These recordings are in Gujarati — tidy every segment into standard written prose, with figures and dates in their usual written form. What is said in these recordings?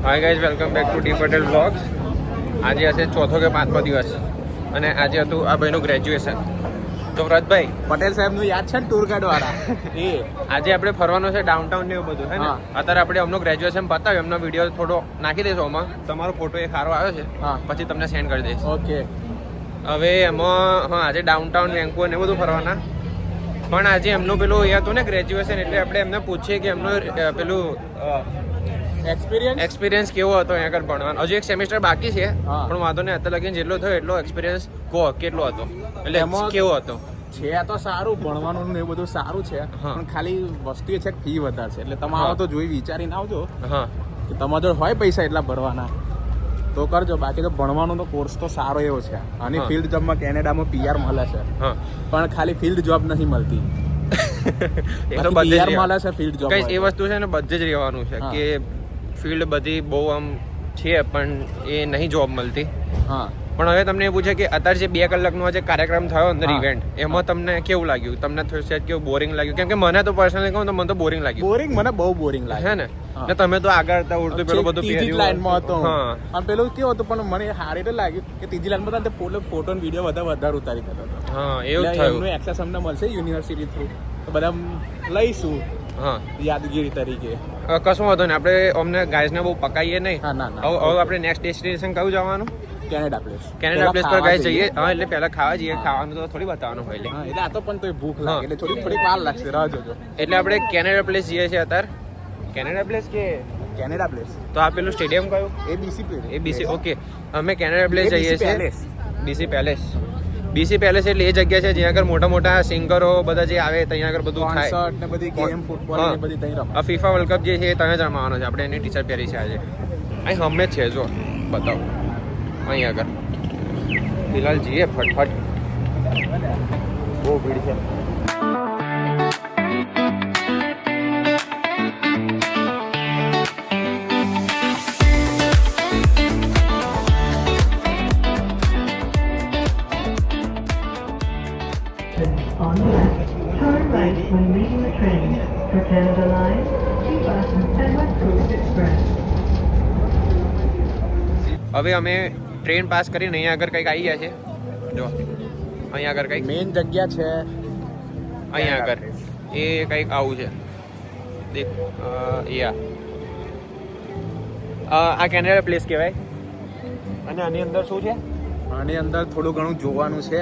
Hi guys, welcome back to D Patel vlogs. આજે હશે ચોથો કે પાંચમો દિવસ અને આજે હતું આ ભાઈનું ગ્રેજ્યુએશન. તો વ્રતભાઈ પટેલ સાહેબનું યાદ છે ને ટૂર ગાઈડ વાળા એ આજે આપણે ફરવાનું છે ડાઉનટાઉન ને એવું બધું હે ને. અત્યારે આપણે એમનું ગ્રેજ્યુએશન પતાવ્યું, એમનો વિડીયો થોડો નાખી દઈશું આમાં. તમારો ફોટો એ સારો આવ્યો છે, પછી તમને સેન્ડ કરી દઈશ. ઓકે. હવે એમાં આજે ડાઉનટાઉન વેન્કુવર ને બધું ફરવાના. પણ આજે એમનું પેલું એ હતું ને ગ્રેજ્યુએશન, એટલે આપણે એમને પૂછીએ કે એમનું પેલું એક્સપિરિયન્સ કેવો હતો અહીંયા આગળ ભણવાનો. હજુ એક સેમેસ્ટર બાકી છે, પણ વાંધો નહીં, અત્યારે લગીને જેટલો થયો એટલો એક્સપિરિયન્સ કહો કેટલો હતો, એટલે કેવો હતો. છે તો સારું, ભણવાનું ને એવું બધું સારું છે, પણ ખાલી વસ્તુ એ છે કે ફી વધારે છે. એટલે તમે આવો તો જોઈ વિચારીને આવજો. હા, કે તમારા જોડે હોય પૈસા એટલા ભરવાના તો કરજો. બાકી તો ભણવાનો તો કોર્સ તો સારો એવો છે. અને ફિલ્ડ જોબમાં કેનેડામાં PR મળે છે, પણ ખાલી ફિલ્ડ જોબ નથી મળતી. PR મળે છે ફિલ્ડ જોબ. એ વસ્તુ છે ને બધે જ રહેવાનું છે કે ફિલ્ડ બધી બહુ આમ છે, પણ એ નહીં જોબ મળતી. હા, પણ હવે તમને એ પૂછે કે અત્યારે જે 2 કલાકનો જે કાર્યક્રમ થયો અંદર ઇવેન્ટ, એમાં તમને કેવું લાગ્યું? તમને થોડું કેવું બોરિંગ લાગ્યું? કેમ કે મને તો પર્સનલી કહું તો મને તો બોરિંગ લાગ્યું. બોરિંગ, મને બહુ બોરિંગ લાગે છે ને. તમે તો આગળ હતા ઉડતું પેલું બધું ત્રીજી લાઈનમાં હતો. અને પેલું કેવું હતું, પણ મને સારી તો લાગ્યું કે ત્રીજી લાઈનમાં હતા ફોટો ને વિડીયો વધારે ઉતારી કરતો હતો. હા, એવું થયું. એમનું એક્સેસ અમને મળશે યુનિવર્સિટી થ્રુ, તો બધા લઈશું યાદગીરી તરીકે. કશું વાંધો નહીં, આપણે અમને ગાઈઝને બહુ પકાઈએ નહીં. હવે આપણે નેક્સ્ટ ડેસ્ટિનેશન કયું જવાનું? Canada place. કેનેડા પ્લેસ પર ગાઈઝ જઈએ. હા, એટલે પહેલા ખાવા જઈએ. ખાવાનું તો થોડી બતાવવાનું હોય. એટલે આ તો પણ તો ભૂખ લાગે એટલે થોડી વાર લાગશે, રાહ જોજો. એટલે આપણે કેનેડા પ્લેસ જઈએ છીએ અત્યારે. કેનેડા પ્લેસ કે કેનેડા પ્લેસ તો આ પેલું સ્ટેડિયમ કયું? એબીસી. ઓકે, અમે કેનેડા પ્લેસ જઈએ છીએ. બીસી પેલેસ એટલે એ જગ્યા છે જ્યાં આગળ મોટા મોટા સિંગરો બધા જે આવે ત્યાં આગળ બધું થાય. કોન્સર્ટ ને બધી ગેમ, ફૂટબોલ ને બધી ત્યાં રમે. આ FIFA વર્લ્ડ કપ જે છે ત્યાં જ રમવાનો છે. આપણે એની ટી-શર્ટ પહેરી છે આજે. અહીં હમે છે, જો બતાવો અહીં આગળ. ફિલહાલ જઈએ ફટફટ, બહુ ભીડ છે. On the left, turn right when leaving the train for Canada Line, T-Bus and West Coast Express. હવે અમે ટ્રેન પાસ કરીને અહીંયા આગળ કંઈક આવી ગયા છે. જો અહીંયા આગળ કંઈક મેઇન જગ્યા છે. અહીંયા આગળ એ કંઈક આવું છે. દેખ આ કેનેડા પ્લેસ કહેવાય. અને આની અંદર શું છે? આની અંદર થોડું ઘણું જોવાનું છે.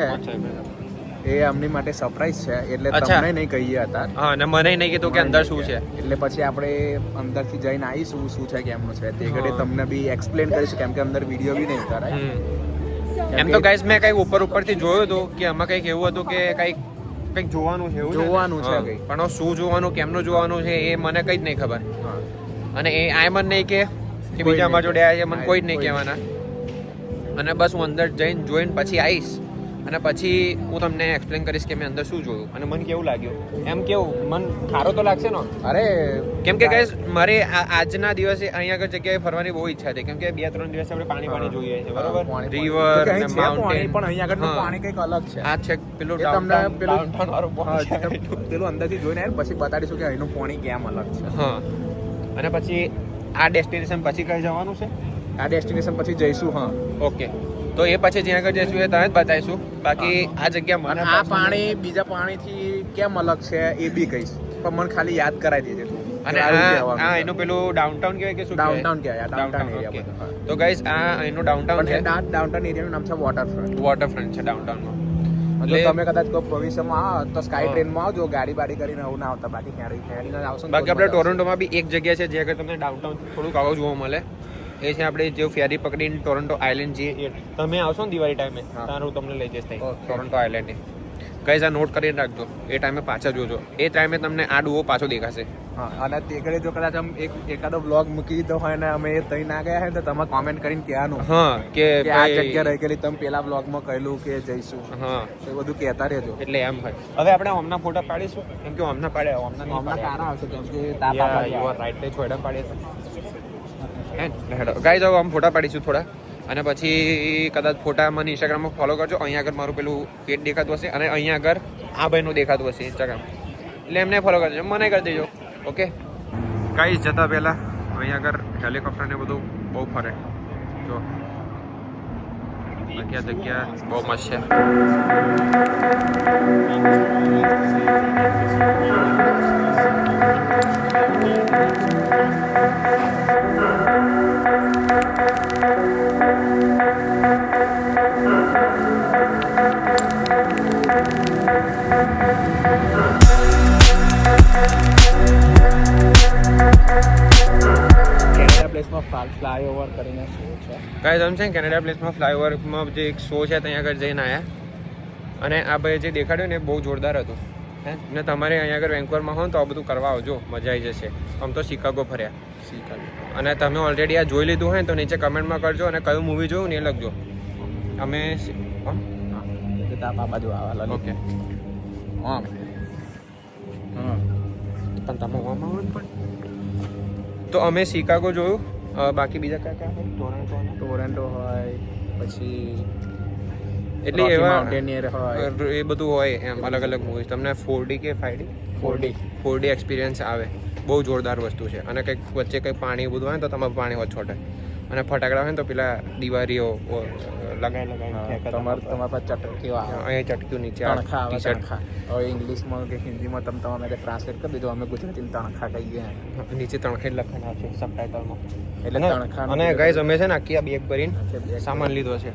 એ અમની માટે સરપ્રાઈઝ છે, એટલે તમને નહીં કહીએ અત્યારે. હા, અને મને નહીં કીધું કે અંદર શું છે. એટલે પછી આપણે અંદરથી જઈને આવીશું શું છે કેમનું છે તે ઘડી તમને બી એક્સપ્લેન કરીશું, કેમ કે અંદર વિડીયો બી નહીં કરાય. એમ તો ગાઈસ મેં કંઈક ઉપરથી જોયું હતું કે આમાં કંઈક એવું હતું કે કંઈક જોવાનું છે. જોવાનું છે કંઈક, પણ શું જોવાનું, કેમનું જોવાનું છે એ મને કંઈ જ નહીં ખબર. અને એ આય મને નહીં કે બીજા અમારા જોડે આવ્યા છે, મને કોઈ જ નહીં કહેવાના. અને બસ હું અંદર જઈને જોઈને પછી આવીશ અને પછી હું તમને એક્સપ્લેન કરીશ કે મેં અંદર શું જોયું અને મને કેવું લાગ્યું. એમ કેવું મન સારો તો લાગશે ને? અરે કેમ કે ગાઈસ મારે આજના દિવસે અહીંયા આગળ જગ્યાએ ફરવાની બહુ ઈચ્છા હતી, કેમ કે 2-3 દિવસ આપણે પાણી જોઈએ છે, બરોબર? રિવર અને માઉન્ટેન, પણ અહીંયા આગળનું પાણી કંઈક અલગ છે. આ છે પેલું તમને પેલું અંદરથી જોઈને પછી બતાડીશું કે અહીંનું પાણી કેમ અલગ છે. હા, અને પછી આ ડેસ્ટિનેશન પછી કઈ જવાનું છે? આ ડેસ્ટિનેશન પછી જઈશું. હા, ઓકે. તો એ પછી જ્યાં આગળ જઈશું એ તમે જ બતાવીશું. બાકી આ જગ્યા મને આ પાણી બીજા પાણીથી કેમ અલગ છે એ બી કહીશ, પણ મને ખાલી યાદ કરાવી દેજે તું. અને આ એનું પેલું ડાઉનટાઉન કહેવાય કે શું? ડાઉનટાઉન કહેવાય. Downtown area. તો ગાઈસ આ એનું ડાઉનટાઉન છે. ડાઉનટાઉન એરિયાનું નામ છે વોટરફ્રન્ટ છે ડાઉનટાઉનમાં. એટલે તમે કદાચ કોઈ ભવિષ્યમાં આવો તો સ્કાય ટ્રેનમાં આવજો, ગાડી બાડી કરીને આવું ના આવતા. બાકી ક્યારેય આવશો. બાકી આપણે ટોરન્ટોમાં બી એક જગ્યા છે જ્યાં આગળ તમને ડાઉનટાઉન થોડુંક આવો જોવા મળે. એ છે આપણે જે ફેરી પકડીને ટોરન્ટો આઇલેન્ડ જઈએ. તમે આવશો ને દિવાળી ટાઈમે, તારું તમને લઈ જઈશ ટોરન્ટો આઇલેન્ડ. ગાઈઝ આ નોટ કરીને રાખજો, એ ટાઈમે પાછા જોજો. એ ટાઈમે તમને આ ડુઓ પાછો દેખાશે. હા, અને તે ઘરે જો કદાચ એકાદો બ્લોગ મૂકી દીધો હોય ને અમે તઈ ના ગયા હોય તો તમે કોમેન્ટ કરીને કહેવાનું કે આ જગ્યા રહી ગયેલી, તમે પેલા બ્લોગમાં કહેલું કે જઈશું. હા, એ બધું કહેતા રહેજો. એટલે એમ હોય. હવે આપણે હમણાં ફોટા પાડીશું, કેમ કે હમણાં પાડ્યા હમણાં કારા આવશે, કેમ કે રાઈટ છોડા પાડીએ ગાઈઝ. હવે આમ ફોટા પાડીશું થોડા, અને પછી કદાચ ફોટા મને ઇન્સ્ટાગ્રામમાં ફોલો કરજો. અહીંયા આગળ મારું પેલું પેજ દેખાતું હશે અને અહીંયા આગળ આ ભાઈનું દેખાતું હશે ઇન્સ્ટાગ્રામ, એટલે એમને ફોલો કરજો, મને કરી દેજો. ઓકે ગાઈઝ, જતા પહેલાં અહીંયા આગળ હેલિકોપ્ટર ને બધું બહુ ફરે જો બાકી આ જગ્યા બહુ મસ્ત છે. ફ્લાયઓવર કરીને શો છે કાંઈ તમે છે ને કેનેડા પ્લેસમાં ફ્લાયઓવરમાં જે એક શો છે ત્યાં આગળ જઈને આવ્યા અને આ ભાઈ જે દેખાડ્યું ને બહુ જોરદાર હતું હે ને તમારે અહીંયા આગળ વેન્કુવરમાં હો તો આ બધું કરવા આવજો મજા આવી જશે. આમ તો શિકાગો ફર્યા અને તમે ઓલરેડી આ જોઈ લીધું હોય તો નીચે કમેન્ટમાં કરજો અને કયું મૂવી જોયું ને એ લખજો. અમે બાજુ આવા ઓકે હા પણ તમે હોવામાં આવો પણ તો અમે શિકાગો જોયું. બાકી બીજા કયા કયા ટોરેન્ટો હોય પછી એટલે એવા માઉન્ટેનિયર હોય એ બધું હોય એમ અલગ અલગ મૂવીઝ. તમને 4D કે 5D 4D એક્સપિરિયન્સ આવે. બહુ જોરદાર વસ્તુ છે અને કંઈક વચ્ચે કંઈક પાણી બધું હોય ને તો તમારું પાણી છોટે અને ફટાકડા હોય ને તો પેલા દિવાળીઓ લગાવી તમારા પાસે ચટકી આવે અહીંયા ચટક્યું નીચે તણખા હવે ઇંગ્લિશમાં કે હિન્દીમાં તમે તમારે ટ્રાન્સલેટ કરી દીધું અમે ગુજરાતીમાં તણખા કહીએ નીચે તણખે લખેલા છે સબટાઇટલમાં. એટલે તણખા અને ગાઈઝ અમે છે ને આખી આ બેગ ભરીને સામાન લીધો છે.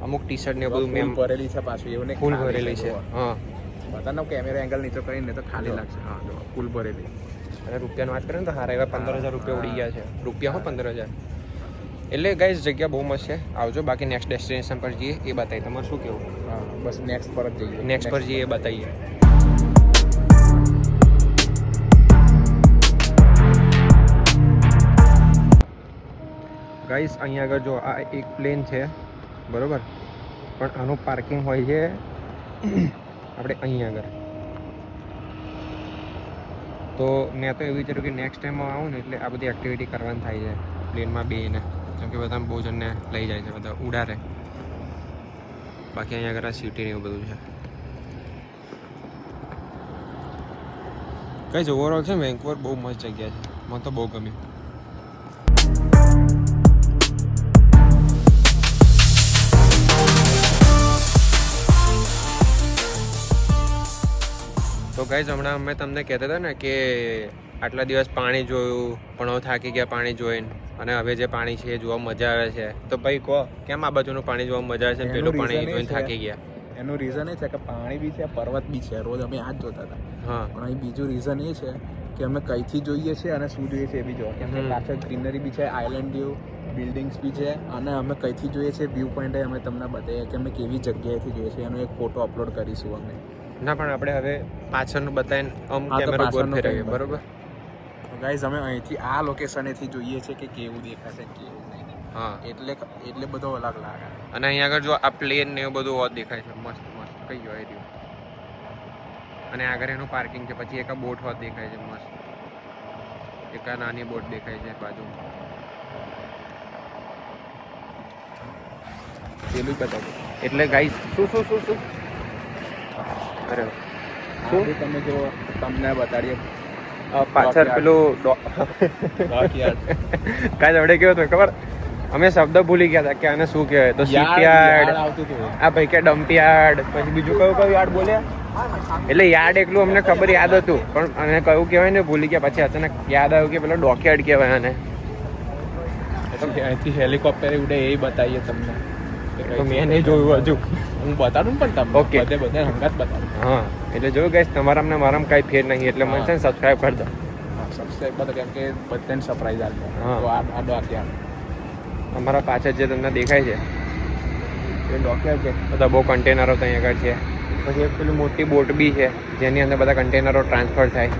અમુક ટી શર્ટ ને બધું મેમ ભરેલી છે પાછું એવું ફૂલ ભરેલી છે. હા બતાનો કેમેરા એંગલ નીચે કરીને તો ખાલી લાગશે. હા જો ફૂલ ભરેલી. અને રૂપિયાની વાત કરીએ ને તો હારા એવા 15,000 રૂપિયા ઉડી ગયા છે. રૂપિયા હો 15,000. એટલે ગાઈઝ જગ્યા બહુ મસ્ત છે. આવજો. બાકી નેક્સ્ટ ડેસ્ટિનેશન પર જઈએ એ બતાવીએ. તમારે શું કેવું? હા બસ નેક્સ્ટ પર જ જઈએ. નેક્સ્ટ પર જઈએ એ બતાવીએ. ગાઈઝ અહીંયા આગળ જો આ એક પ્લેન છે બરોબર પણ આનું પાર્કિંગ હોય છે આપણે અહીંયા આગળ. તો મેં તો એવું વિચાર્યું કે નેક્સ્ટ ટાઈમમાં આવું ને એટલે આ બધી એક્ટિવિટી કરવાની થાય છે પ્લેનમાં બેને. કેમ કે બધા બહુ જણને લઈ જાય છે બધા ઉડારે. બાકી અહીંયા આગળ આ સિટી ને એવું બધું છે. કઈ ઓવરઓલ છે વેન્કુવર બહુ મસ્ત જગ્યા છે. મને તો બહુ ગમ્યું. તો ગાઈઝ હમણાં અમે તમને કહેતા હતા ને કે આટલા દિવસ પાણી જોયું પણ હવે થાકી ગયા પાણી જોઈને અને હવે જે પાણી છે એ જોવા મજા આવે છે. તો ભાઈ કહો કેમ આ બાજુનું પાણી જોવા મજા આવે છે પેલું પાણી જોઈને થાકી ગયા? એનું રીઝન એ છે કે પાણી બી છે પર્વત બી છે. રોજ અમે આ જ જોતા હતા. હા પણ અહીં બીજું રીઝન એ છે કે અમે કઈથી જોઈએ છીએ અને શું જોઈએ છે એ બી જોવા. કેમ કે પાછળ ગ્રીનરી બી છે, આઇલેન્ડ વ્યૂ, બિલ્ડિંગ્સ બી છે અને અમે કઈથી જોઈએ છીએ વ્યૂ પોઈન્ટ અમે તમને બતાવીએ કે અમે કેવી જગ્યાએથી જોઈએ છીએ. એનો એક ફોટો અપલોડ કરીશું અમે. ના પણ આપણે હવે પાછળનું બતાવીને આમ કેમેરો ગોળ ફેરવીએ બરોબર. ગાઈઝ અમે અહીંથી આ લોકેશનેથી જોઈએ છે કે કેવું દેખાશે કેવું નહીં. હા એટલે બધો અલગ લાગે. અને અહીંયા આગળ જો આ પ્લેન ને એવું બધું હોત દેખાય છે મસ્ત મસ્ત કઈ જોઈ રહ્યું. અને આગળ એનું પાર્કિંગ છે. પછી એક બોટ હોત દેખાય છે મસ્ત. એક નાની બોટ દેખાય છે બાજુ. પેલું બતાવો. એટલે ગાઈસ શું અરે શું તમે જો તમને બતાડીએ પાછળ પેલું કાંઈ આપણે કેવું હતું ખબર? અમે શબ્દ ભૂલી ગયા હતા કે આને શું કહેવાય. તો શિપયાર્ડ આવતું હતું. આ ભાઈ કે ડમ્પયાર્ડ. પછી બીજું કયું યાર્ડ બોલ્યા? એટલે યાર્ડ એકલું અમને ખબર યાદ હતું પણ અને કયું કહેવાય ને ભૂલી ગયા. પછી અચાનક યાદ આવ્યું કે પેલો ડોકયાર્ડ કહેવાય આને. અહીંથી હેલિકોપ્ટર ઉડે એ બતાવીએ તમને. તો મેં નહીં જોયું હજુ. હું બતાડું પણ તમને. ઓકે બધે હંગાત બતાડું. હા એટલે જોયું ગાઈસ તમારામાં ને મારામાં કાંઈ ફેર નહીં એટલે મને છે ને સબસ્ક્રાઈબ કરી દો. સબસ્ક્રાઈબ કરો કેમ કે બધાને સરપ્રાઈઝ આપજો. હા. તો આ ડોકયાર્ડ અમારા પાછળ જે તમને દેખાય છે એ ડોકયાર્ડ છે. બધા બહુ કન્ટેનરો ત્યાં આગળ છે. પછી એક પેલી મોટી બોટ બી છે જેની અંદર બધા કન્ટેનરો ટ્રાન્સફર થાય.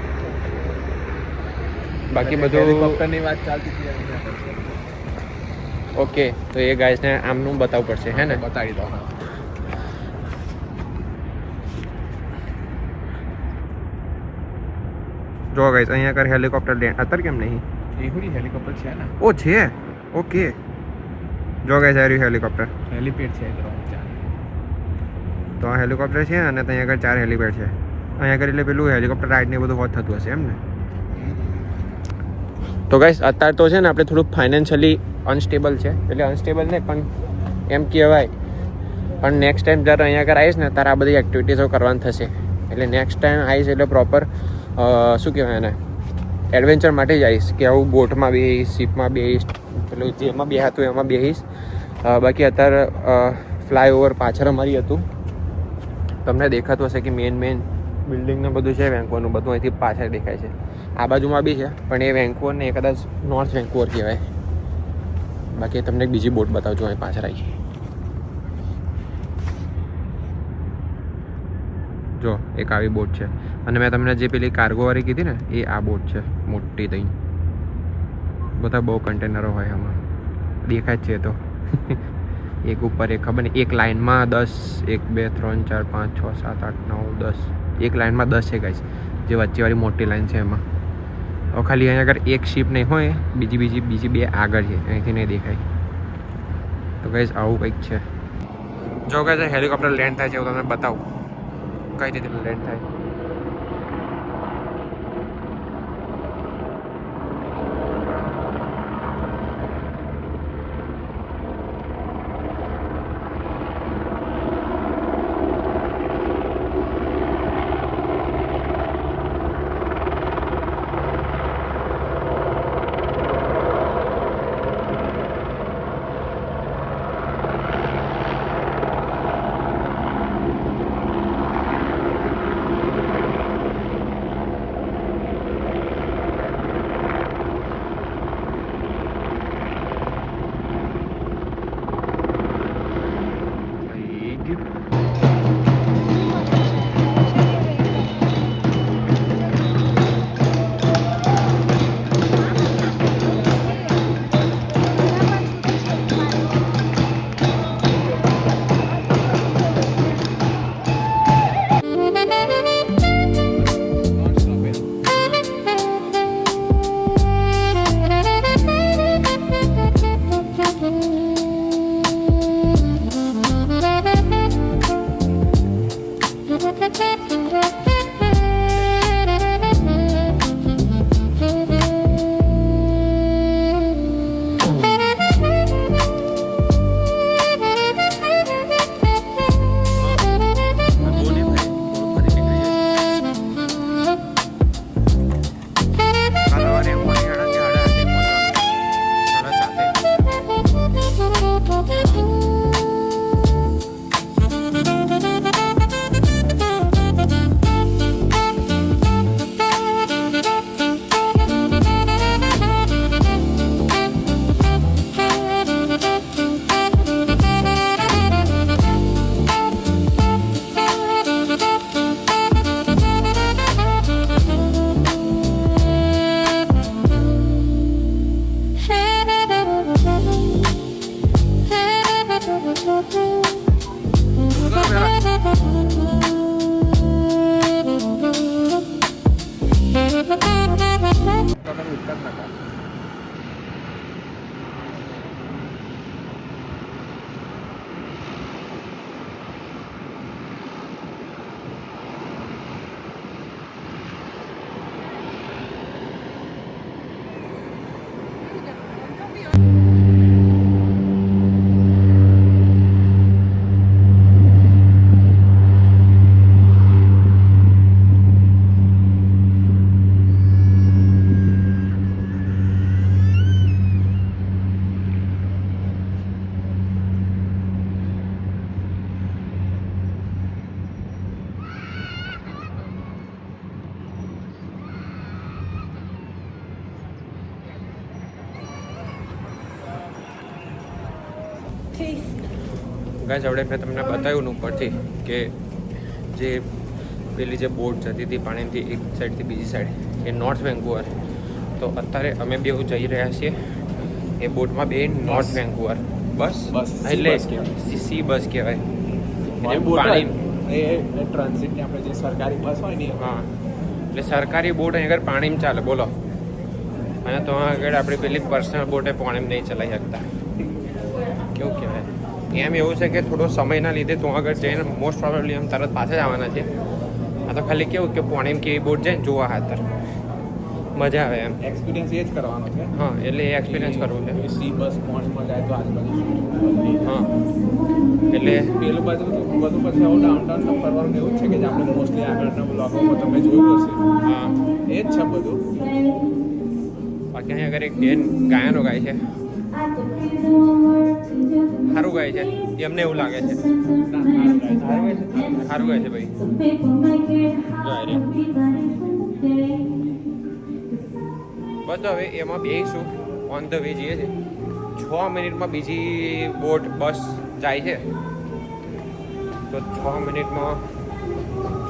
બાકી બધું હેલિકોપ્ટરની વાત ચાલતી હતી. ઓકે તો એ ગાઈસને આમનું બતાવવું પડશે હે ને? બતાવી દો. જો ગાઈસ અહીંયા આગળ હેલિકોપ્ટર અત્યારે કેમ નહીં? એ હેલિકોપ્ટર છે ને? ઓ છે ઓકે. જો ગાઈસ આ રહ્યું હેલિકોપ્ટર. હેલિપેડ છે. તો આ હેલિકોપ્ટર છે અને ત્યાં આગળ 4 હેલિપેડ છે. અહીંયા આગળ એટલે પેલું હેલિકોપ્ટર રાઈડ ને બધું હોત થતું હશે એમ ને? તો ગાઈસ અત્યારે તો છે ને આપણે થોડુંક ફાઇનાન્શિયલી અનસ્ટેબલ છે, એટલે અનસ્ટેબલ નહીં પણ એમ કહેવાય. પણ નેક્સ્ટ ટાઈમ જ્યારે અહીંયા આગળ આવીશ ને ત્યારે આ બધી એક્ટિવિટીઝો કરવાની થશે. એટલે નેક્સ્ટ ટાઈમ આવીશ એટલે પ્રોપર શું કહેવાય એને એડવેન્ચર માટે જ આવીશ કે આવું બોટમાં બેસીશ, શિપમાં બેસીશ, પેલું જેમાં બેહાતું એમાં બેસીશ. બાકી અત્યારે ફ્લાયઓવર પાછળ અમારી હતું, તમને દેખાતું હશે કે મેન બિલ્ડિંગ ને બધું છે વેન્કુવરનું, બધું અહીંથી પાછળ દેખાય છે. આ બાજુમાં બી છે પણ એ વેન્કુવર ને એ કદાચ નોર્થ વેન્કુવર કહેવાય. બાકી તમને એક બીજી બોટ બતાવજો અહીં પાછળ આવી. જો એક આવી બોટ છે અને મેં તમને જે પેલી કાર્ગોવાળી કીધી ને એ આ બોટ છે, મોટી થઈ. બધા બહુ કન્ટેનરો હોય આમાં, દેખાય જ છે તો. એક ઉપર એક ખબર નહીં, એક લાઇનમાં 10, 1 2 3 4 5 6 7 8 9 10, એક લાઇનમાં 10 છે ગાઈસ. જે વચ્ચેવાળી મોટી લાઇન છે એમાં હવે ખાલી અહીંયા આગળ એક શિપ નહીં હોય, બીજી બે આગળ છે, અહીંથી નહીં દેખાય. તો ગાઈસ આવું કંઈક છે. જો ગાઈસ હેલિકોપ્ટર લેન્ડ થાય છે એવું તમને બતાવું કઈ રીતે લેન્ડ થાય. ગાઈસ આપણે મેં તમને બતાવ્યું ઉપરથી કે જે પેલી જે બોટ જતી હતી પાણીથી એક સાઈડથી બીજી સાઈડ એ નોર્થ વેન્કુવર. તો અત્યારે અમે બે જઈ રહ્યા છીએ એ બોટમાં બે નોર્થ વેન્કુવર. બસ એટલે સી બસ કહેવાય. એ ટ્રાન્ઝિટની આપણે જે સરકારી બસ હોય ને, હા એટલે સરકારી બોટ અહીં આગળ પાણીમાં ચાલે બોલો. અને તો આગળ આપણી પેલી પર્સનલ બોટે પાણીમાં નહીં ચલાવી શકતા. કેવું કહેવાય એમ એવું છે કે થોડો સમયના લીધે તો આગળ જઈને મોસ્ટ પ્રોબેબલી એમ તરત પાછા જ આવવાના છે. આ તો ખાલી કેવું કે પાણીમાં કેવી બોટ જાય ને જોવા ખાતર. મજા આવે એમ. એક્સપિરિયન્સ એ જ કરવાનો છે. હા એટલે એ એક્સપિરિયન્સ કરવું છે. સી બસ મોર્નિંગમાં જાય તો આજુબાજુ હા એટલે પેલું બધું પછી આવું ડાઉનટાઉન તો ફરવાનું એવું જ છે કે જે આપણે મોસ્ટલી આગળના બ્લોગોમાં તમે જોયું હશે. હા એ જ છે બધું. બાકી અહીંયા આગળ એક બેન ગાયનો ગાય છે, સારું ગાય છે એમને એવું લાગે છે. સારું ગાય છે ભાઈ. જો આ રહી. બસ હવે એમાં બેસીશું, ઓન ધ વે જઈએ છે. 6 મિનિટમાં બીજી બોટ બસ જાય છે, તો 6 મિનિટમાં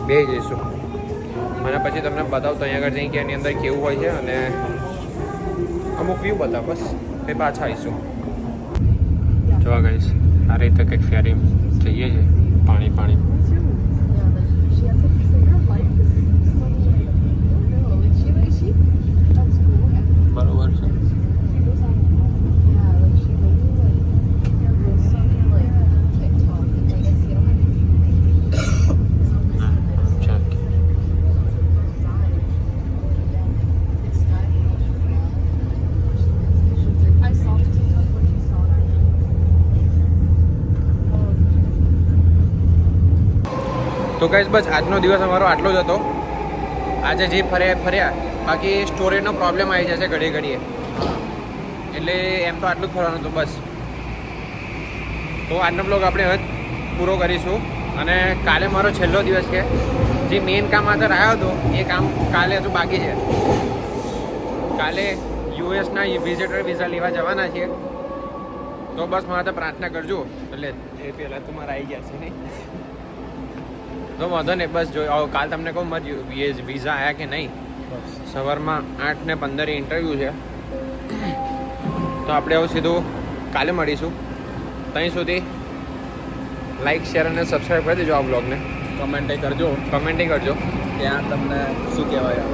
બેસી જઈશું અને પછી તમને બતાવું તો અહીંયા આગળ જઈ કે એની અંદર કેવું હોય છે અને અમુક વ્યૂ બતાવ બસ એ પાછા આવીશું. જોવા ગઈશ આ રીતે કંઈક ફેરી જઈએ છે, પાણી પાણી. બરોબર છે. તો ગાઈસ બસ આજનો દિવસ અમારો આટલો જ હતો. આજે જે ફર્યા બાકી સ્ટોરેજનો પ્રોબ્લેમ આવી જશે ઘડીએ ઘડીએ, એટલે એમ તો આટલું જ ફરવાનું હતું બસ. તો આજનો બ્લોગ આપણે હવે પૂરો કરીશું અને કાલે મારો છેલ્લો દિવસ છે. જે મેઇન કામ આગળ આવ્યો હતો એ કામ કાલે હજુ બાકી છે. કાલે યુએસના વિઝિટર વિઝા લેવા જવાના છીએ, તો બસ મારે તો પ્રાર્થના કરજો. એટલે એ પહેલાં તો મારા આવી ગયા છે નહીં તો વાંધો નહીં. બસ જો કાલ તમને કહું મારે વિઝા આવ્યા કે નહીં. સવારમાં 8:15 ઇન્ટરવ્યૂ છે, તો આપણે હવે સીધું કાલે મળીશું. ત્યાં સુધી લાઈક શેર અને સબસ્ક્રાઈબ કરી દેજો આ બ્લોગને. કમેન્ટ કરજો ત્યાં તમને શું કહેવાય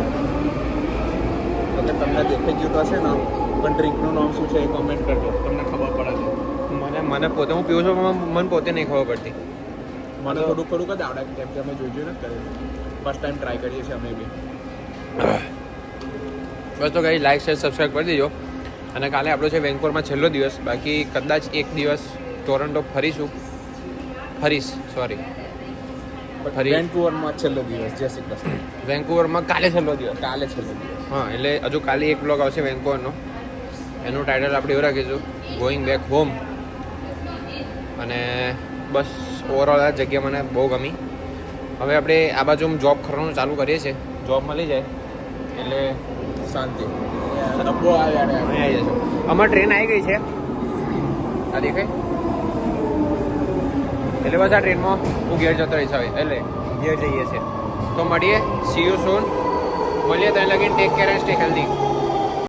તો કે તમને દેખાઈ ગયું તો હશે ને પણ ડ્રિંકનું નામ શું છે એ કમેન્ટ કરજો, તમને ખબર પડે છે. મને પોતે હું પીવું છું પણ મને પોતે નહીં ખબર પડતી. મને થોડુંક જ આવડે કેમ કે અમે જોઈ નથી કર્યું, ફર્સ્ટ ટાઈમ ટ્રાય કરીએ છીએ અમે બી. બસ તો કંઈ લાઈક શેર સબસ્ક્રાઈબ કરી દેજો. અને કાલે આપણો છે વેન્કોવરમાં છેલ્લો દિવસ. બાકી કદાચ એક દિવસ ટોરન્ટો ફરીશ. વેન્કુવરમાં છેલ્લો દિવસ. જય શ્રી કૃષ્ણ. વેન્કુવરમાં કાલે છેલ્લો દિવસ. છેલ્લો દિવસ. હા એટલે હજુ કાલે એક બ્લોગ આવશે વેન્કુવરનો, એનું ટાઇટલ આપણે એવું રાખીશું ગોઈંગ બેક હોમ. અને બસ ઓવરઓલ આ જગ્યા મને બહુ ગમી. હવે આપણે આ બાજુ જોબ કરવાનું ચાલુ કરીએ છીએ, જોબ મળી જાય એટલે શાંતિ. બહુ અહીં આવી જશો. અમારે ટ્રેન આવી ગઈ છે, આ દેખાય. એટલે બસ આ ટ્રેનમાં હું ઘેર જતો રહીશ હવે, એટલે ઘેર જઈએ છીએ. તો મળીએ, સી યુ સૂન. મળીએ ત્યાં લગીને take care and stay healthy.